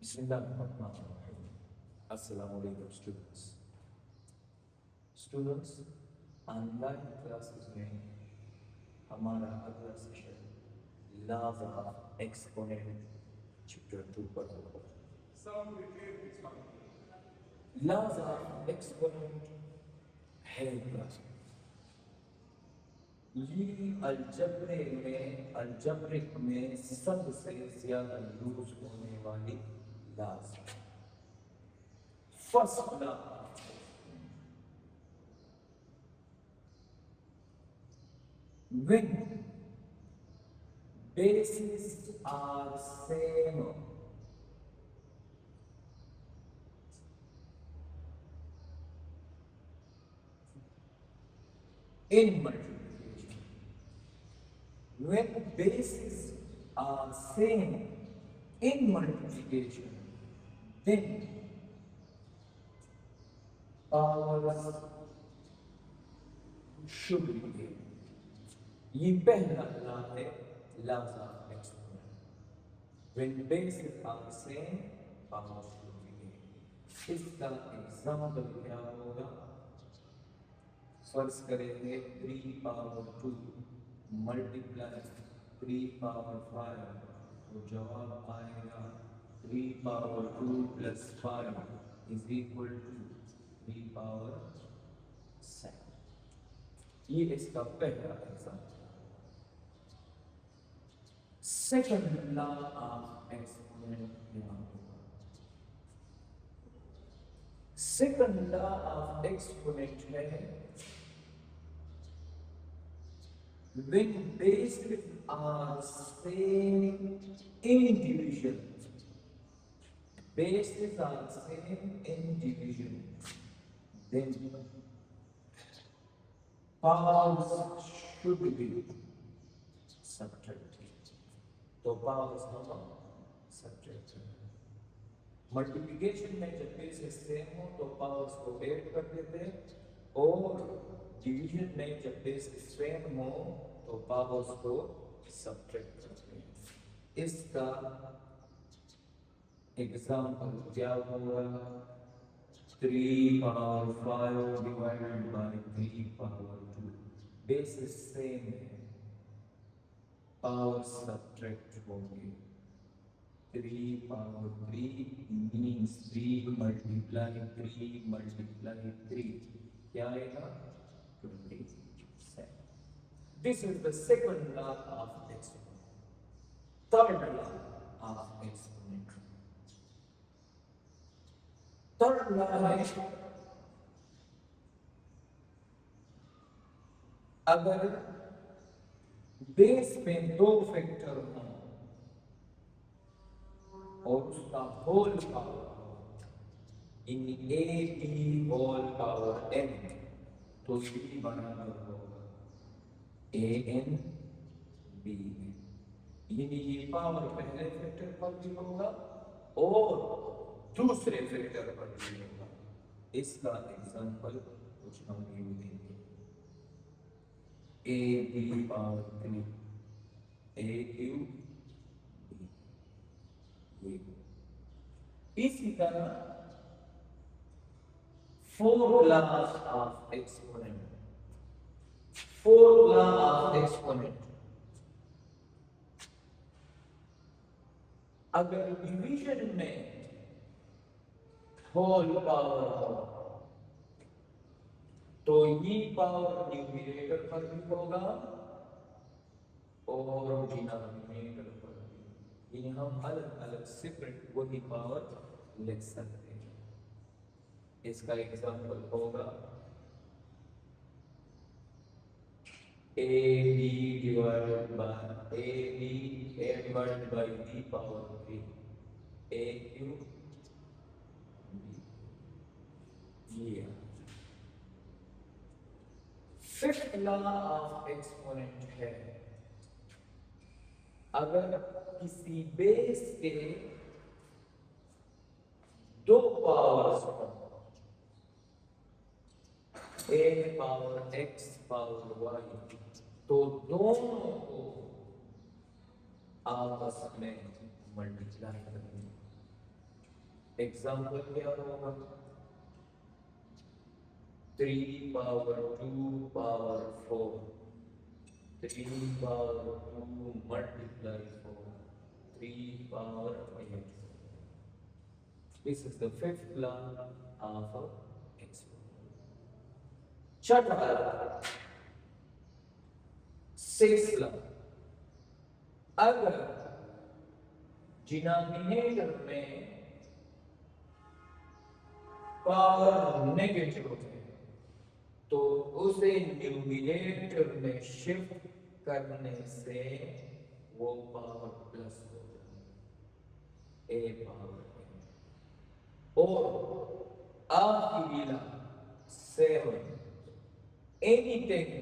Bismillahirrahmanirrahim. Assalamu alaikum students. Students, online classes में हमारा अगला session laws of exponent chapter 2 पर होगा। लॉज ऑफ एक्सपोनेंट है क्लास ये अल्जब्रिक में सबसे ज्यादा यूज होने वाली laws. First law, when bases are same in multiplication, when bases are same in multiplication, then powers should be given. ये पहला लॉ है laws of exponent. When bases are same power should be given. इसका example क्या होगा? फर्ज करेंगे 3 power 2 multiply 3 power 5, तो जवाब आएगा 3 power 2 plus 5 is equal to 3 power 7। ये इसका पहला example. Second law of exponent क्या होगा? सेकंड लॉ ऑफ एक्सपोनेंट है when bases are same in division, bases are same in division, then powers should be subtracted। तो powers हम subtract करें। Multiplication में जब बेसिस सेम हो तो पावर्स को ऐड कर देते हैं, और डिवीजन में जब बेसिस सेम हो तो पावर्स को सब्ट्रैक्ट करते हैं। इसका एग्जांपल क्या होगा? 3 power 5 divided by 3 power 2। Basis same है, पावर सब्ट्रैक्ट होंगे। 3 पावर 3 मीन्स 3 मल्टीप्लाई 3 मल्टीप्लाई 3 क्या आएगा? 27। This is the second law of exponent. Third law of exponent, third law है अगर बेस में 2 फैक्टर हो और उसका whole power in a b whole power n, तो बी बराबर होगा ए एन बी एन। यानी ये पावर पहले फैक्टर पर भी होगा और दूसरे फैक्टर पर भी होगा। इसका एग्जांपल कुछ हम यूं देंगे, a b power 3 a cube b. इसी तरह four laws of exponent, four law of exponent, अगर डिवीजन में होल पावर हो तो ये पावर न्यूमरेटर पर भी होगा और डिनोमिनेटर पर भी। ये हम अलग अलग सेपरेट वही पावर लिख सकते हैं। इसका एग्जांपल होगा a b divided by a b divided by b power 3 a cube b. Fifth law of exponent है अगर किसी बेस के 2 पावर्स हो, एक पावर x पावर y, तो दोनों को आपस में मल्टीप्लाई करेंगे। एग्जाम्पल क्या होगा, 3 power 2 power 4, 3 power 2 multiply 4, 3 power 8. This is the fifth law of exponent. छठा, sixth law, अगर डिनोमिनेटर में पावर नेगेटिव है तो उसे न्यूमिनेटर में शिफ्ट करने से वो पावर प्लस हो जाए, ए पावर एन। और आखिरी law 7, anything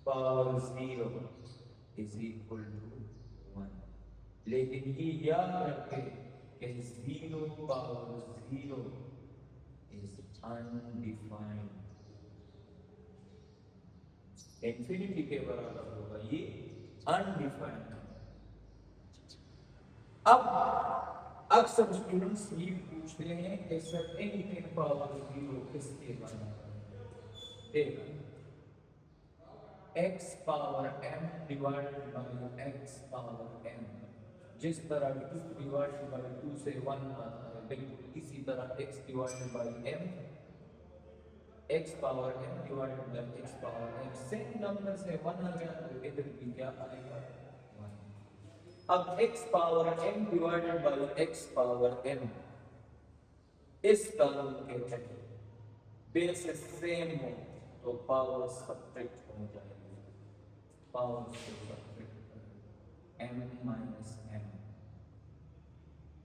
power 0 is equal to 1। लेकिन ये याद रखें कि 0 पावर 0 is undefined, इंफिनिटी के बराबर होगा, ये अनडिफाइंड। अब अक्सर स्टूडेंट्स ये पूछते हैं कि सर एनीथिंग पावर 0 किसके बराबर है? x power m divided by x power m, जिस तरह 2 डिवाइडेड बाय 2 से 1 आता है, बिल्कुल इसी तरह x divided by m, x power m divided by x power m, same number से 1 आ गया तो इधर भी क्या आएगा, 1। अब x power m divided by x power m, इस कानून के तहत बेसिस सेम हो तो पावर सब्ट्रैक्ट हो जाएगी, पावर से सब्ट्रैक्ट m माइनस m,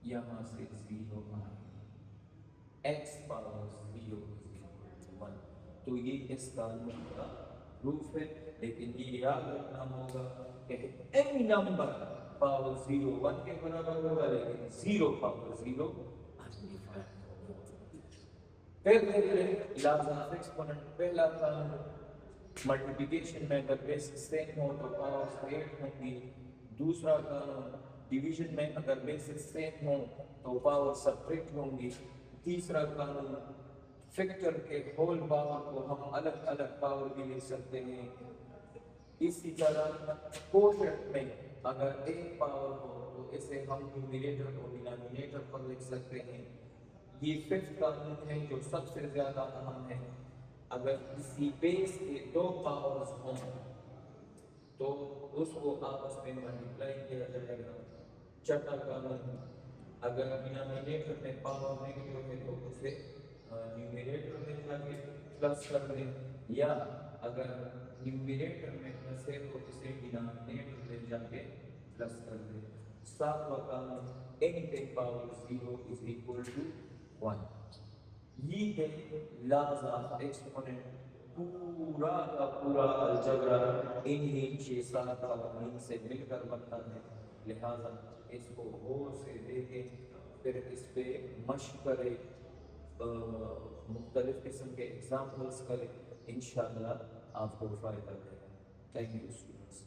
यहाँ से 0 आएगा, x पावर 0 1। तो ये इस कानून का प्रूफ है। लेकिन ये याद रखना होगा कि एनी नंबर पावर 0 1 के बराबर होगा, लेकिन 0 पावर 0 अनडिफाइंड होगा। फिर लॉज ऑफ एक्सपोनेंट, पहला कानून मल्टीप्लिकेशन में अगर बेसिस सेम हो तो पावर 8 होंगी। दूसरा कानून डिवीजन में अगर बेसिस सेम हो तो पावर सब्ट्रैक्ट होंगी। तीसरा कानून फैक्टर के होल पावर को हम अलग अलग पावर भी लिख सकते हैं। इसी तरह कोशेंट में अगर एक पावर हो तो इसे हम न्यूमरेटर और डिनोमिनेटर पर लिख सकते हैं। ये फिफ्थ कानून है जो सबसे ज्यादा अहम है। अगर किसी बेस के 2 पावर्स हों तो उसको आपस में मल्टीप्लाई किया जाएगा। छठा कानून, अगर डिनोमिनेटर में पावर नेगेटिव है तो उसे न्यूमरेटर में जाके प्लस कर दें, या अगर न्यूमरेटर में प्लस है तो इसे डिनोमिनेटर में जाके प्लस कर दें। सातवां कानून, anything power 0 is equal to 1। ये है लॉज ऑफ एक्सपोनेंट। पूरा का पूरा अलजेब्रा इन्हीं 6-7 कानून से मिलकर बनता है। लिहाजा इसको गौर से देखें, फिर इस पे मशक करें, मुख्तलिफ किस्म के एग्जाम्पल्स करें, इंशाअल्लाह आपको फ़ायदा देगा। Thank you students.